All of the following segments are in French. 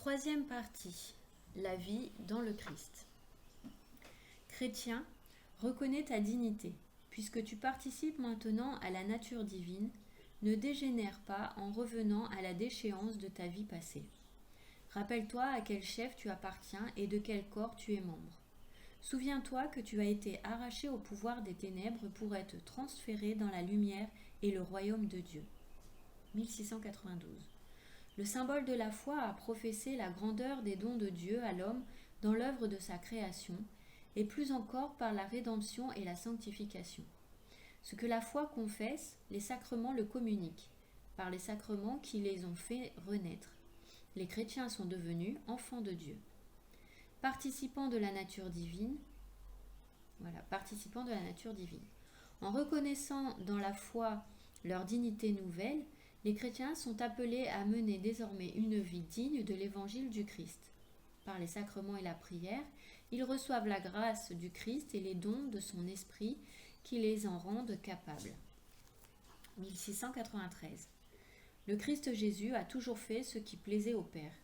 Troisième partie, la vie dans le Christ. Chrétien, reconnais ta dignité, puisque tu participes maintenant à la nature divine, ne dégénère pas en revenant à la déchéance de ta vie passée. Rappelle-toi à quel chef tu appartiens et de quel corps tu es membre. Souviens-toi que tu as été arraché au pouvoir des ténèbres pour être transféré dans la lumière et le royaume de Dieu. 1692. Le symbole de la foi a professé la grandeur des dons de Dieu à l'homme dans l'œuvre de sa création, et plus encore par la rédemption et la sanctification. Ce que la foi confesse, les sacrements le communiquent, par les sacrements qui les ont fait renaître. Les chrétiens sont devenus enfants de Dieu. Participants de la nature divine, participants de la nature divine. En reconnaissant dans la foi leur dignité nouvelle, les chrétiens sont appelés à mener désormais une vie digne de l'évangile du Christ. Par les sacrements et la prière, ils reçoivent la grâce du Christ et les dons de son esprit qui les en rendent capables. 1693. Le Christ Jésus a toujours fait ce qui plaisait au Père.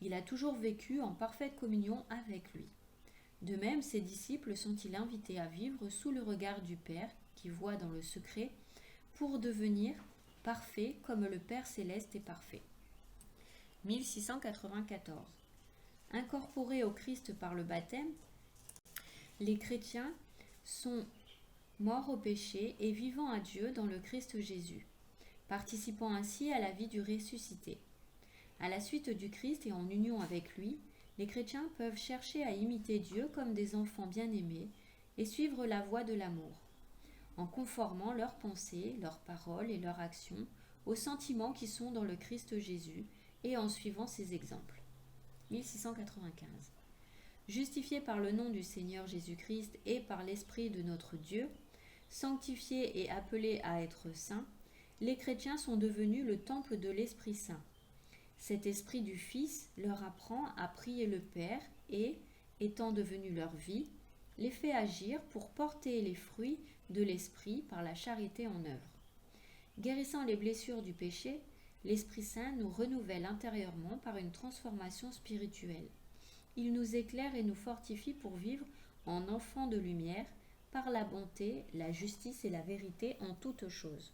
Il a toujours vécu en parfaite communion avec lui. De même, ses disciples sont-ils invités à vivre sous le regard du Père, qui voit dans le secret, pour devenir parfaits comme le Père céleste est parfait. 1694. Incorporés au Christ par le baptême, les chrétiens sont morts au péché et vivant à Dieu dans le Christ Jésus, participant ainsi à la vie du ressuscité. À la suite du Christ et en union avec lui, les chrétiens peuvent chercher à imiter Dieu comme des enfants bien-aimés et suivre la voie de l'amour, en conformant leurs pensées, leurs paroles et leurs actions aux sentiments qui sont dans le Christ Jésus et en suivant ses exemples. 1695. Justifiés par le nom du Seigneur Jésus-Christ et par l'Esprit de notre Dieu, sanctifiés et appelés à être saints, les chrétiens sont devenus le temple de l'Esprit Saint. Cet Esprit du Fils leur apprend à prier le Père et, étant devenu leur vie, les fait agir pour porter les fruits de l'Esprit par la charité en œuvre. Guérissant les blessures du péché, l'Esprit Saint nous renouvelle intérieurement par une transformation spirituelle. Il nous éclaire et nous fortifie pour vivre en enfants de lumière, par la bonté, la justice et la vérité en toutes choses.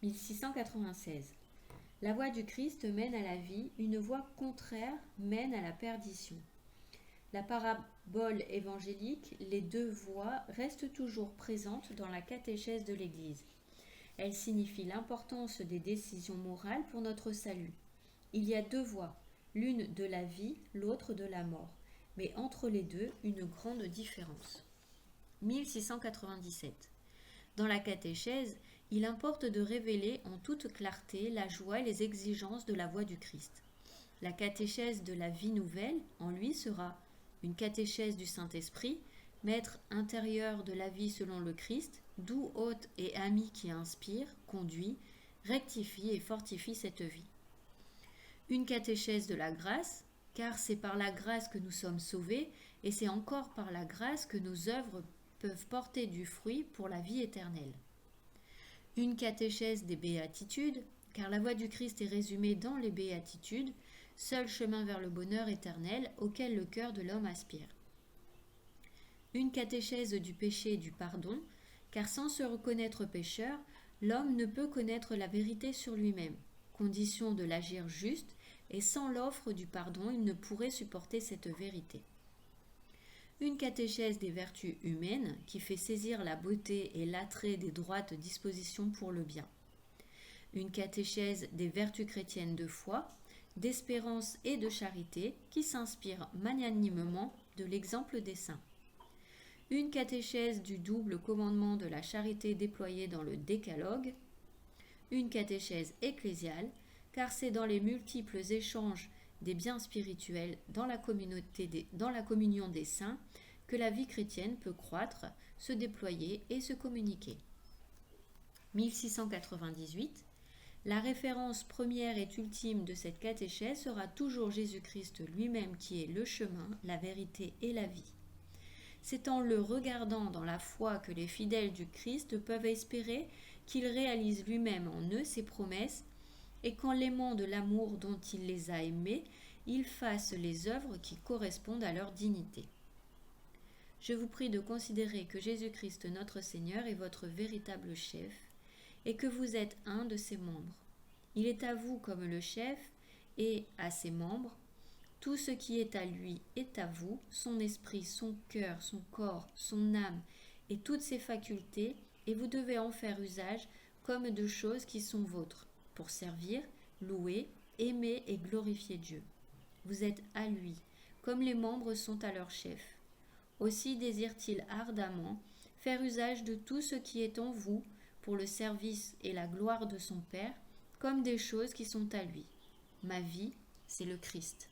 1696. La voie du Christ mène à la vie, une voie contraire mène à la perdition. La parabole évangélique, les deux voies, restent toujours présentes dans la catéchèse de l'Église. Elle signifie l'importance des décisions morales pour notre salut. Il y a deux voies, l'une de la vie, l'autre de la mort, mais entre les deux, une grande différence. 1697. Dans la catéchèse, il importe de révéler en toute clarté la joie et les exigences de la voie du Christ. La catéchèse de la vie nouvelle, en lui, sera une catéchèse du Saint-Esprit, maître intérieur de la vie selon le Christ, doux hôte et ami qui inspire, conduit, rectifie et fortifie cette vie. Une catéchèse de la grâce, car c'est par la grâce que nous sommes sauvés, et c'est encore par la grâce que nos œuvres peuvent porter du fruit pour la vie éternelle. Une catéchèse des béatitudes, car la voie du Christ est résumée dans les béatitudes, seul chemin vers le bonheur éternel auquel le cœur de l'homme aspire. Une catéchèse du péché et du pardon, car sans se reconnaître pécheur, l'homme ne peut connaître la vérité sur lui-même, condition de l'agir juste, et sans l'offre du pardon, il ne pourrait supporter cette vérité. Une catéchèse des vertus humaines, qui fait saisir la beauté et l'attrait des droites dispositions pour le bien. Une catéchèse des vertus chrétiennes de foi, d'espérance et de charité, qui s'inspire magnanimement de l'exemple des saints. Une catéchèse du double commandement de la charité déployé dans le décalogue. Une catéchèse ecclésiale, car c'est dans les multiples échanges des biens spirituels dans la communion des saints que la vie chrétienne peut croître, se déployer et se communiquer. 1698. La référence première et ultime de cette catéchèse sera toujours Jésus-Christ lui-même qui est le chemin, la vérité et la vie. C'est en le regardant dans la foi que les fidèles du Christ peuvent espérer qu'il réalise lui-même en eux ses promesses et qu'en l'aimant de l'amour dont il les a aimés, ils fassent les œuvres qui correspondent à leur dignité. Je vous prie de considérer que Jésus-Christ notre Seigneur est votre véritable chef et que vous êtes un de ses membres. Il est à vous comme le chef et à ses membres. Tout ce qui est à lui est à vous, son esprit, son cœur, son corps, son âme et toutes ses facultés, et vous devez en faire usage comme de choses qui sont vôtres, pour servir, louer, aimer et glorifier Dieu. Vous êtes à lui, comme les membres sont à leur chef. Aussi désire-t-il ardemment faire usage de tout ce qui est en vous pour le service et la gloire de son Père, comme des choses qui sont à lui. Ma vie, c'est le Christ.